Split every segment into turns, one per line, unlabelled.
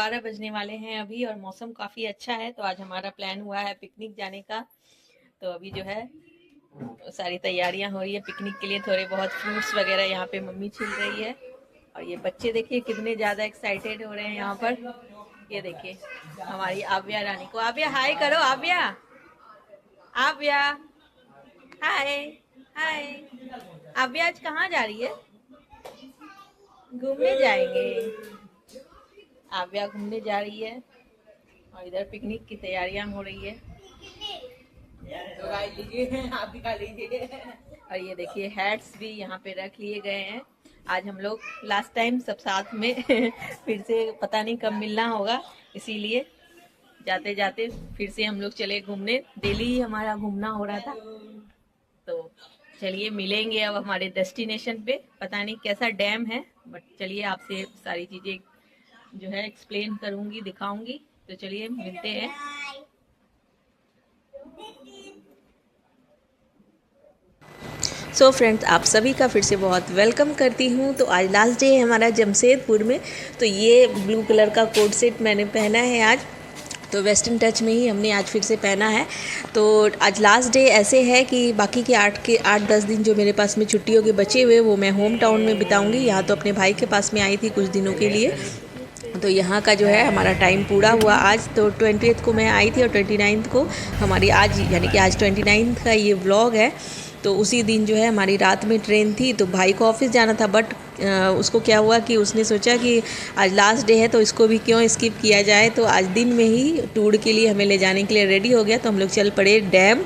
12 बजने वाले हैं अभी और मौसम काफ़ी अच्छा है, तो आज हमारा प्लान हुआ है पिकनिक जाने का। तो अभी जो है सारी तैयारियां हो रही है पिकनिक के लिए। थोड़े बहुत फ्रूट्स वगैरह यहाँ पे मम्मी छिल रही है। और ये बच्चे देखिए कितने ज़्यादा एक्साइटेड हो रहे हैं यहाँ पर। ये देखिए हमारी आव्या रानी को, आव्या हाय करो, आव्या आव्या हाय हाय। आव्या आज कहाँ जा रही है? घूमने जाएंगे। आव्या घूमने जा रही है और इधर पिकनिक की तैयारियां हो रही है। तो आप भी खा लीजिए। और ये देखिए हैट्स भी यहाँ पे रख लिए गए हैं। आज हम लोग लास्ट टाइम सब साथ में फिर से पता नहीं कब मिलना होगा, इसीलिए जाते जाते फिर से हम लोग चले घूमने। डेली ही हमारा घूमना हो रहा था, तो चलिए मिलेंगे अब हमारे डेस्टिनेशन पे। पता नहीं कैसा डैम है, बट चलिए आपसे सारी चीजें जो है एक्सप्लेन करूंगी, दिखाऊंगी। तो चलिए मिलते हैं। सो फ्रेंड्स, आप सभी का फिर से बहुत वेलकम करती हूँ। तो आज लास्ट डे है हमारा जमशेदपुर में। तो ये ब्लू कलर का कोट सेट मैंने पहना है आज, तो वेस्टर्न टच में ही हमने आज फिर से पहना है। तो आज लास्ट डे ऐसे है कि बाकी के 8-10 दिन जो मेरे पास में छुट्टियों के बचे हुए वो मैं होम टाउन में बिताऊंगी। यहाँ तो अपने भाई के पास में आई थी कुछ दिनों के लिए, तो यहाँ का जो है हमारा टाइम पूरा हुआ आज। तो 20th को मैं आई थी और 29th को हमारी आज, यानी कि आज 29th का ये व्लॉग है। तो उसी दिन जो है हमारी रात में ट्रेन थी, तो भाई को ऑफिस जाना था, बट उसको क्या हुआ कि उसने सोचा कि आज लास्ट डे है तो इसको भी क्यों स्किप किया जाए। तो आज दिन में ही टूर के लिए हमें ले जाने के लिए रेडी हो गया। तो हम लोग चल पड़े डैम।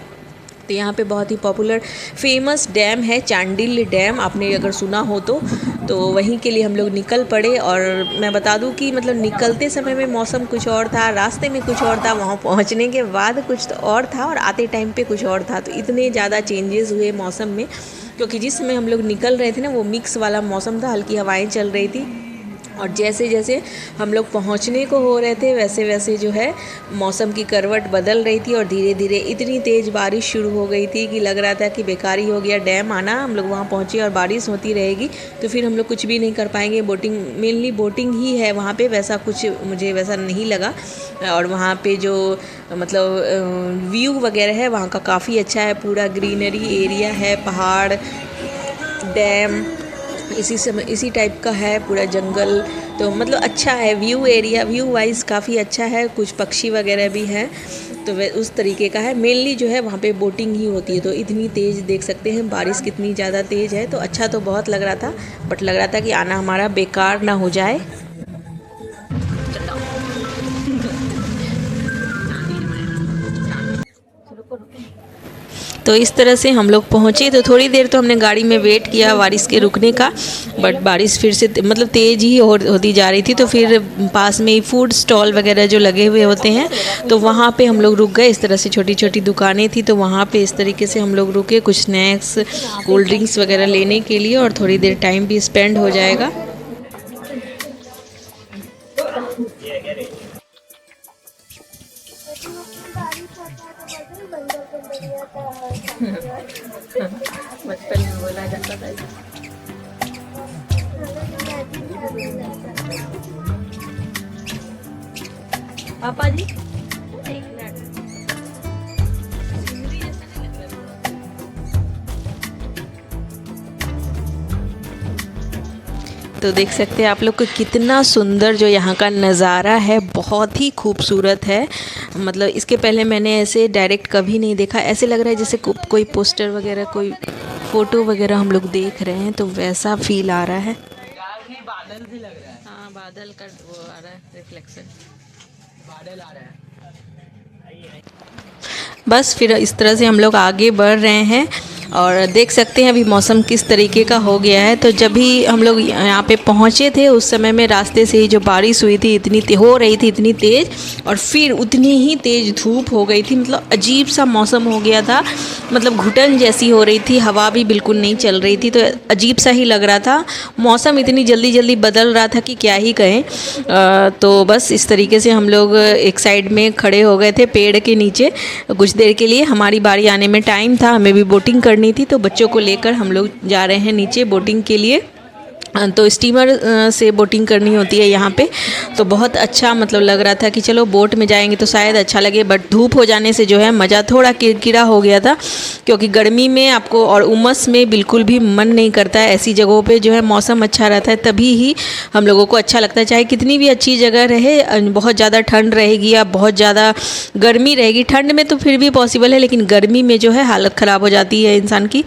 तो यहाँ पे बहुत ही पॉपुलर फेमस डैम है चांडिल डैम, आपने अगर सुना हो तो वहीं के लिए हम लोग निकल पड़े। और मैं बता दूं कि मतलब निकलते समय में मौसम कुछ और था, रास्ते में कुछ और था, वहाँ पहुँचने के बाद कुछ और था और आते टाइम पे कुछ और था। तो इतने ज़्यादा चेंजेस हुए मौसम में, क्योंकि जिस समय हम लोग निकल रहे थे ना वो मिक्स वाला मौसम था, हल्की हवाएँ चल रही थी। और जैसे जैसे हम लोग पहुंचने को हो रहे थे वैसे वैसे जो है मौसम की करवट बदल रही थी और धीरे धीरे इतनी तेज़ बारिश शुरू हो गई थी कि लग रहा था कि बेकार ही हो गया डैम आना। हम लोग वहाँ पहुँचे और बारिश होती रहेगी तो फिर हम लोग कुछ भी नहीं कर पाएंगे। बोटिंग, मेनली बोटिंग ही है वहाँ पे, वैसा कुछ मुझे वैसा नहीं लगा। और वहाँ पे जो मतलब व्यू वगैरह है वहाँ का काफ़ी अच्छा है, पूरा ग्रीनरी एरिया है, पहाड़, डैम इसी टाइप का है, पूरा जंगल। तो मतलब अच्छा है व्यू एरिया, व्यू वाइज काफ़ी अच्छा है। कुछ पक्षी वगैरह भी हैं, तो वे उस तरीके का है। मेनली जो है वहाँ पे बोटिंग ही होती है। तो इतनी तेज़ देख सकते हैं बारिश कितनी ज़्यादा तेज़ है। तो अच्छा तो बहुत लग रहा था, बट लग रहा था कि आना हमारा बेकार ना हो जाए। तो इस तरह से हम लोग पहुँचे। तो थोड़ी देर तो हमने गाड़ी में वेट किया बारिश के रुकने का, बट बारिश फिर से मतलब तेज़ ही होती जा रही थी। तो फिर पास में ही फूड स्टॉल वगैरह जो लगे हुए होते हैं तो वहाँ पे हम लोग रुक गए। इस तरह से छोटी छोटी दुकानें थी, तो वहाँ पे इस तरीके से हम लोग रुके कुछ स्नैक्स, कोल्ड ड्रिंक्स वगैरह लेने के लिए, और थोड़ी देर टाइम भी स्पेंड हो जाएगा। बचपन में बोला जाता था। पापा जी तो देख सकते हैं आप लोग को कितना सुंदर जो यहाँ का नज़ारा है, बहुत ही खूबसूरत है। मतलब इसके पहले मैंने ऐसे डायरेक्ट कभी नहीं देखा। ऐसे लग रहा है जैसे कोई पोस्टर वगैरह, कोई फ़ोटो वगैरह हम लोग देख रहे हैं, तो वैसा फील आ रहा है। बादल भी लग रहा है। हाँ, बादल का वो आ रहा है रिफ्लेक्शन, बादल आ रहा है। बस फिर इस तरह से हम लोग आगे बढ़ रहे हैं और देख सकते हैं अभी मौसम किस तरीके का हो गया है। तो जब भी हम लोग यहाँ पे पहुँचे थे उस समय में रास्ते से ही जो बारिश हुई थी हो रही थी इतनी तेज़, और फिर उतनी ही तेज़ धूप हो गई थी। मतलब अजीब सा मौसम हो गया था, मतलब घुटन जैसी हो रही थी, हवा भी बिल्कुल नहीं चल रही थी। तो अजीब सा ही लग रहा था, मौसम इतनी जल्दी जल्दी बदल रहा था कि क्या ही कहें। तो बस इस तरीके से हम लोग एक साइड में खड़े हो गए थे पेड़ के नीचे कुछ देर के लिए। हमारी बारी आने में टाइम था, हमें भी बोटिंग करनी थी, तो बच्चों को लेकर हम लोग जा रहे हैं नीचे बोटिंग के लिए। तो स्टीमर से बोटिंग करनी होती है यहाँ पे। तो बहुत अच्छा मतलब लग रहा था कि चलो बोट में जाएंगे तो शायद अच्छा लगे, बट धूप हो जाने से जो है मज़ा थोड़ा किरकिरा हो गया था, क्योंकि गर्मी में आपको और उमस में बिल्कुल भी मन नहीं करता है। ऐसी जगहों पे जो है मौसम अच्छा रहता है तभी ही हम लोगों को अच्छा लगता है, चाहे कितनी भी अच्छी जगह रहे। बहुत ज़्यादा ठंड रहेगी या बहुत ज़्यादा गर्मी रहेगी, ठंड में तो फिर भी पॉसिबल है, लेकिन गर्मी में जो है हालत ख़राब हो जाती है इंसान की।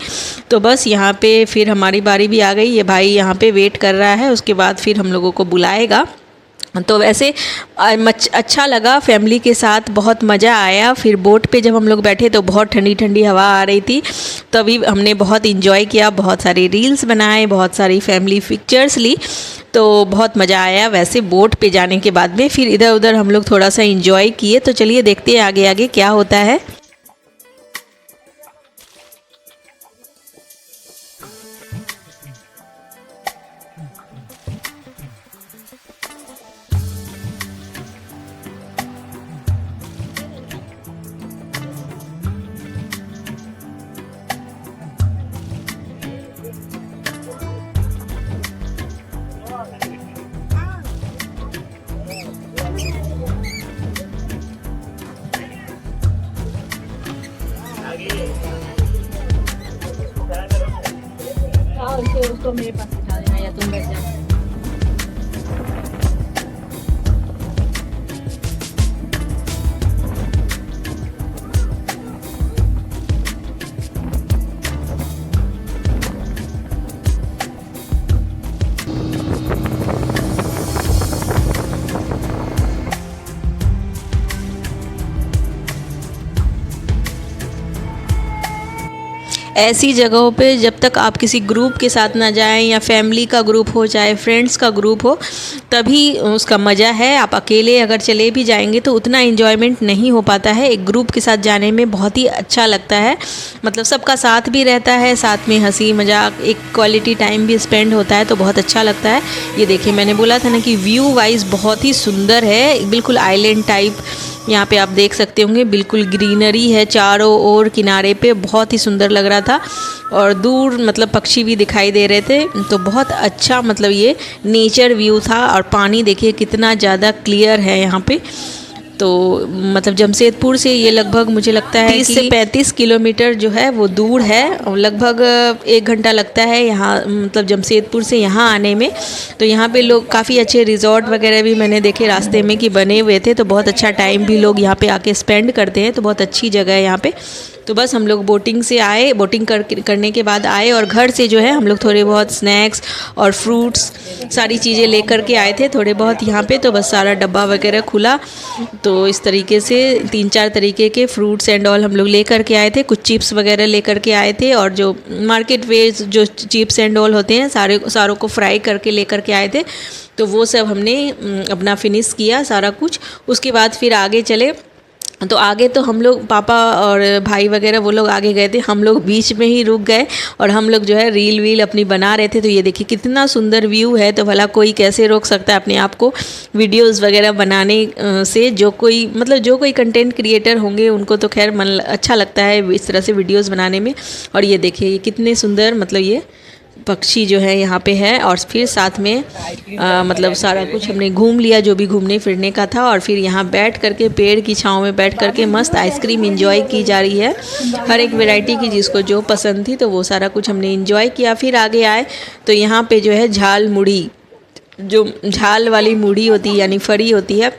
तो बस यहाँ पे फिर हमारी बारी भी आ गई। ये भाई यहाँ पे वेट कर रहा है, उसके बाद फिर हम लोगों को बुलाएगा। तो वैसे अच्छा लगा, फैमिली के साथ बहुत मज़ा आया। फिर बोट पे जब हम लोग बैठे तो बहुत ठंडी ठंडी हवा आ रही थी, तभी हमने बहुत इन्जॉय किया, बहुत सारे रील्स बनाए, बहुत सारी फैमिली पिक्चर्स ली। तो बहुत मज़ा आया। वैसे बोट पे जाने के बाद में फिर इधर उधर हम लोग थोड़ा सा इन्जॉय किए। तो चलिए देखते हैं आगे आगे क्या होता है। उसको मेरे पास बिठा देना या तुम बैठ जाओ। ऐसी जगहों पे जब तक आप किसी ग्रुप के साथ ना जाएं, या फैमिली का ग्रुप हो चाहे फ्रेंड्स का ग्रुप हो, तभी उसका मज़ा है। आप अकेले अगर चले भी जाएंगे तो उतना एंजॉयमेंट नहीं हो पाता है। एक ग्रुप के साथ जाने में बहुत ही अच्छा लगता है, मतलब सबका साथ भी रहता है, साथ में हंसी मजाक, एक क्वालिटी टाइम भी स्पेंड होता है, तो बहुत अच्छा लगता है। ये देखिए, मैंने बोला था ना कि व्यू वाइज बहुत ही सुंदर है, बिल्कुल आइलैंड टाइप। यहाँ पे आप देख सकते होंगे बिल्कुल ग्रीनरी है चारों ओर किनारे पे, बहुत ही सुंदर लग रहा था। और दूर मतलब पक्षी भी दिखाई दे रहे थे, तो बहुत अच्छा मतलब ये नेचर व्यू था। और पानी देखिए कितना ज़्यादा क्लियर है यहाँ पे। तो मतलब जमशेदपुर से ये लगभग मुझे लगता है 30 से 35 किलोमीटर जो है वो दूर है, और लगभग 1 घंटा लगता है यहाँ मतलब जमशेदपुर से यहाँ आने में। तो यहाँ पे लोग काफ़ी अच्छे रिजॉर्ट वगैरह भी मैंने देखे रास्ते में कि बने हुए थे, तो बहुत अच्छा टाइम भी लोग यहाँ पे आके स्पेंड करते हैं, तो बहुत अच्छी जगह है यहाँ पे। तो बस हम लोग बोटिंग से आए, बोटिंग करने के बाद आए, और घर से जो है हम लोग थोड़े बहुत स्नैक्स और फ्रूट्स सारी चीज़ें लेकर के आए थे थोड़े बहुत यहाँ पे। तो बस सारा डब्बा वगैरह खुला, तो इस तरीके से 3-4 तरीके के फ्रूट्स एंड ऑल हम लोग लेकर के आए थे। कुछ चिप्स वगैरह लेकर के आए थे, और जो मार्केट वेज जो चिप्स एंड ऑल होते हैं सारों को फ्राई करके लेकर के आए थे। तो वो सब हमने अपना फिनिश किया सारा कुछ। उसके बाद फिर आगे चले, तो आगे तो हम लोग पापा और भाई वगैरह वो लोग आगे गए थे, हम लोग बीच में ही रुक गए, और हम लोग जो है रील वील अपनी बना रहे थे। तो ये देखिए कितना सुंदर व्यू है, तो भला कोई कैसे रोक सकता है अपने आप को वीडियोस वगैरह बनाने से। जो कोई कंटेंट क्रिएटर होंगे उनको तो खैर मन अच्छा लगता है इस तरह से वीडियोज़ बनाने में। और ये देखिए कितने सुंदर मतलब ये पक्षी जो है यहाँ पे है। और फिर साथ में मतलब सारा कुछ हमने घूम लिया जो भी घूमने फिरने का था, और फिर यहाँ बैठ करके पेड़ की छांव में बैठ करके मस्त आइसक्रीम एंजॉय की जा रही है, हर एक वैरायटी की जिसको जो पसंद थी, तो वो सारा कुछ हमने एंजॉय किया। फिर आगे आए तो यहाँ पे जो है झाल मुड़ी, जो झाल वाली मुड़ी होती है यानी फरी होती है,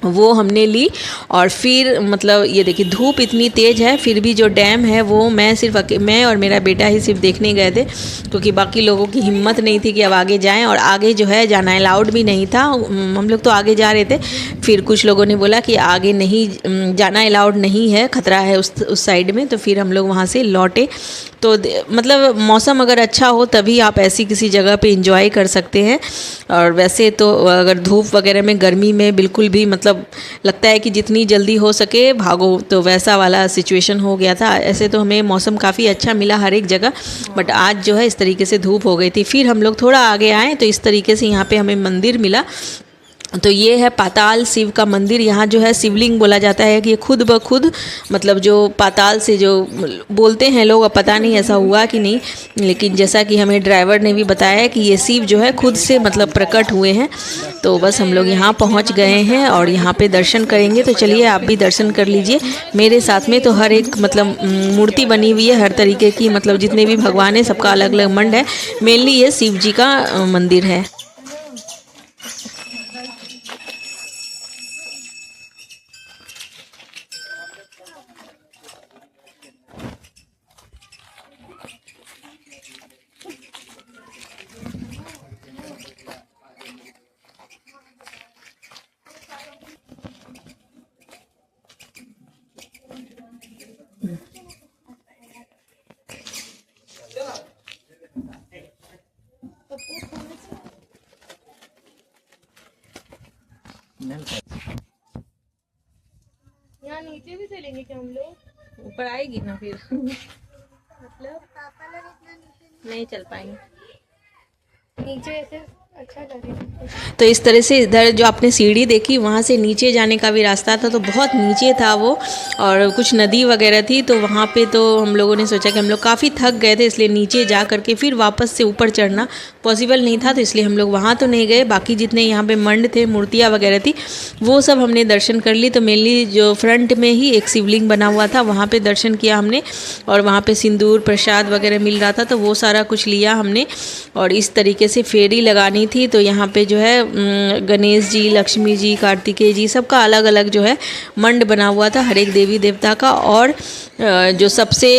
वो हमने ली। और फिर मतलब ये देखिए धूप इतनी तेज़ है, फिर भी जो डैम है वो मैं और मेरा बेटा ही सिर्फ देखने गए थे, क्योंकि बाकी लोगों की हिम्मत नहीं थी कि अब आगे जाएं, और आगे जो है जाना अलाउड भी नहीं था। हम लोग तो आगे जा रहे थे, फिर कुछ लोगों ने बोला कि आगे नहीं जाना अलाउड नहीं है, खतरा है उस साइड में, तो फिर हम लोग वहाँ से लौटे। तो मतलब मौसम अगर अच्छा हो तभी आप ऐसी किसी जगह पे एंजॉय कर सकते हैं। और वैसे तो अगर धूप वगैरह में गर्मी में बिल्कुल भी मतलब लगता है कि जितनी जल्दी हो सके भागो, तो वैसा वाला सिचुएशन हो गया था। ऐसे तो हमें मौसम काफ़ी अच्छा मिला हर एक जगह, बट आज जो है इस तरीके से धूप हो गई थी। फिर हम लोग थोड़ा आगे आए तो इस तरीके से यहाँ पे हमें मंदिर मिला, तो ये है पाताल शिव का मंदिर। यहाँ जो है शिवलिंग बोला जाता है कि ये खुद ब खुद मतलब जो पाताल से जो बोलते हैं लोग, अब पता नहीं ऐसा हुआ कि नहीं, लेकिन जैसा कि हमें ड्राइवर ने भी बताया कि ये शिव जो है खुद से मतलब प्रकट हुए हैं। तो बस हम लोग यहाँ पहुँच गए हैं और यहाँ पे दर्शन करेंगे। तो चलिए आप भी दर्शन कर लीजिए मेरे साथ में। तो हर एक मतलब मूर्ति बनी हुई है हर तरीके की, मतलब जितने भी भगवान हैं सबका अलग अलग मंड है। मेनली ये शिव जी का मंदिर है।
यहाँ नीचे भी चलेंगे क्या हम लोग?
ऊपर आएगी ना फिर
मतलब
नहीं चल पाएंगे।
नीचे ऐसे अच्छा लगेगा।
तो इस तरह से इधर जो आपने सीढ़ी देखी वहाँ से नीचे जाने का भी रास्ता था, तो बहुत नीचे था वो, और कुछ नदी वगैरह थी। तो वहाँ पे तो हम लोगों ने सोचा कि हम लोग काफ़ी थक गए थे, इसलिए नीचे जा करके फिर वापस से ऊपर चढ़ना पॉसिबल नहीं था, तो इसलिए हम लोग वहाँ तो नहीं गए। बाकी जितने यहाँ पे मंड थे, मूर्तियाँ वगैरह थी, वो सब हमने दर्शन कर ली। तो मेनली जो फ्रंट में ही एक शिवलिंग बना हुआ था वहाँ पे दर्शन किया हमने, और वहाँ पे सिंदूर प्रसाद वगैरह मिल रहा था, तो वो सारा कुछ लिया हमने। और इस तरीके से फेरी लगानी थी। तो यहाँ पे जो है गणेश जी, लक्ष्मी जी, कार्तिकेय जी, सबका अलग अलग जो है मंड बना हुआ था हर एक देवी देवता का। और जो सबसे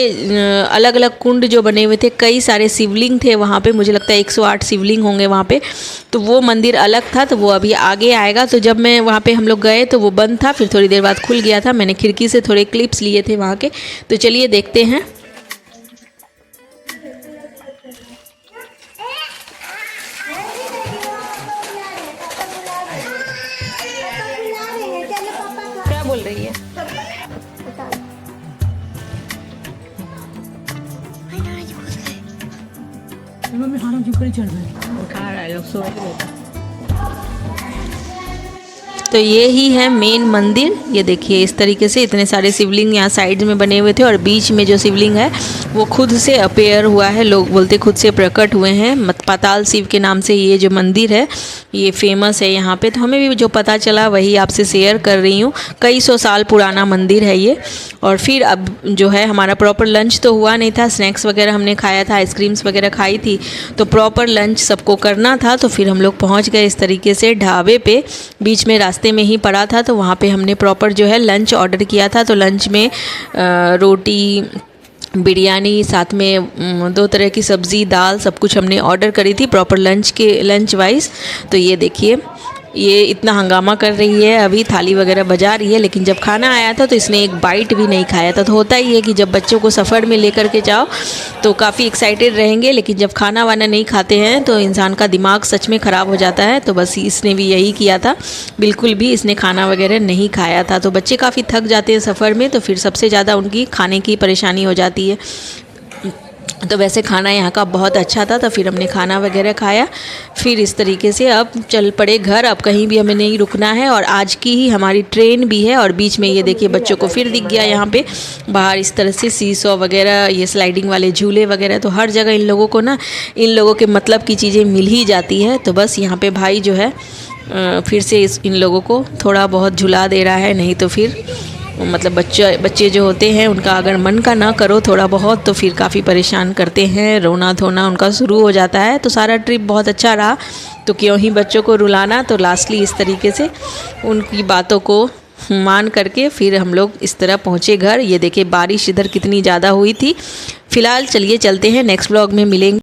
अलग अलग कुंड जो बने हुए थे, कई सारे शिवलिंग थे वहाँ पे, मुझे लगता है 108 शिवलिंग होंगे वहाँ पे। तो वो मंदिर अलग था, तो वो अभी आगे आएगा। तो जब मैं वहाँ पे हम लोग गए तो वो बंद था, फिर थोड़ी देर बाद खुल गया था। मैंने खिड़की से थोड़े क्लिप्स लिए थे वहाँ के, तो चलिए देखते हैं। क्या बोल रही है? खा रहा है लोग, सो रहे हैं। तो ये ही है मेन मंदिर। ये देखिए इस तरीके से इतने सारे शिवलिंग यहाँ साइड में बने हुए थे, और बीच में जो शिवलिंग है वो खुद से अपेयर हुआ है, लोग बोलते खुद से प्रकट हुए हैं। पाताल शिव के नाम से ये जो मंदिर है ये फेमस है यहाँ पे। तो हमें भी जो पता चला वही आपसे शेयर कर रही हूँ। कई सौ साल पुराना मंदिर है ये। और फिर अब जो है हमारा प्रॉपर लंच तो हुआ नहीं था, स्नैक्स वगैरह हमने खाया था, आइसक्रीम्स वगैरह खाई थी, तो प्रॉपर लंच सबको करना था। तो फिर हम लोग पहुँच गए इस तरीके से ढाबे पे, बीच में रास्ते में ही पड़ा था। तो वहाँ पे हमने प्रॉपर जो है लंच ऑर्डर किया था। तो लंच में रोटी, बिरयानी, साथ में 2 तरह की सब्ज़ी, दाल, सब कुछ हमने ऑर्डर करी थी प्रॉपर लंच वाइज। तो ये देखिए ये इतना हंगामा कर रही है, अभी थाली वगैरह बजा रही है, लेकिन जब खाना आया था तो इसने एक बाइट भी नहीं खाया था। तो होता ही है कि जब बच्चों को सफ़र में लेकर के जाओ तो काफ़ी एक्साइटेड रहेंगे, लेकिन जब खाना वाना नहीं खाते हैं तो इंसान का दिमाग सच में ख़राब हो जाता है। तो बस इसने भी यही किया था, बिल्कुल भी इसने खाना वगैरह नहीं खाया था। तो बच्चे काफ़ी थक जाते हैं सफ़र में, तो फिर सबसे ज़्यादा उनकी खाने की परेशानी हो जाती है। तो वैसे खाना यहाँ का बहुत अच्छा था, तो फिर हमने खाना वगैरह खाया। फिर इस तरीके से अब चल पड़े घर, अब कहीं भी हमें नहीं रुकना है। और आज की ही हमारी ट्रेन भी है। और बीच में ये देखिए बच्चों को फिर दिख गया यहाँ पे बाहर इस तरह से सीसॉ वगैरह, ये स्लाइडिंग वाले झूले वगैरह। तो हर जगह इन लोगों को ना, इन लोगों के मतलब की चीज़ें मिल ही जाती है। तो बस यहाँ पे भाई जो है फिर से इन लोगों को थोड़ा बहुत झुला दे रहा है, नहीं तो फिर मतलब बच्चे जो होते हैं उनका अगर मन का ना करो थोड़ा बहुत तो फिर काफ़ी परेशान करते हैं, रोना धोना उनका शुरू हो जाता है। तो सारा ट्रिप बहुत अच्छा रहा, तो क्यों ही बच्चों को रुलाना। तो लास्टली इस तरीके से उनकी बातों को मान करके फिर हम लोग इस तरह पहुँचे घर। ये देखिए बारिश इधर कितनी ज़्यादा हुई थी। फ़िलहाल चलिए चलते हैं, नेक्स्ट ब्लॉग में मिलेंगे।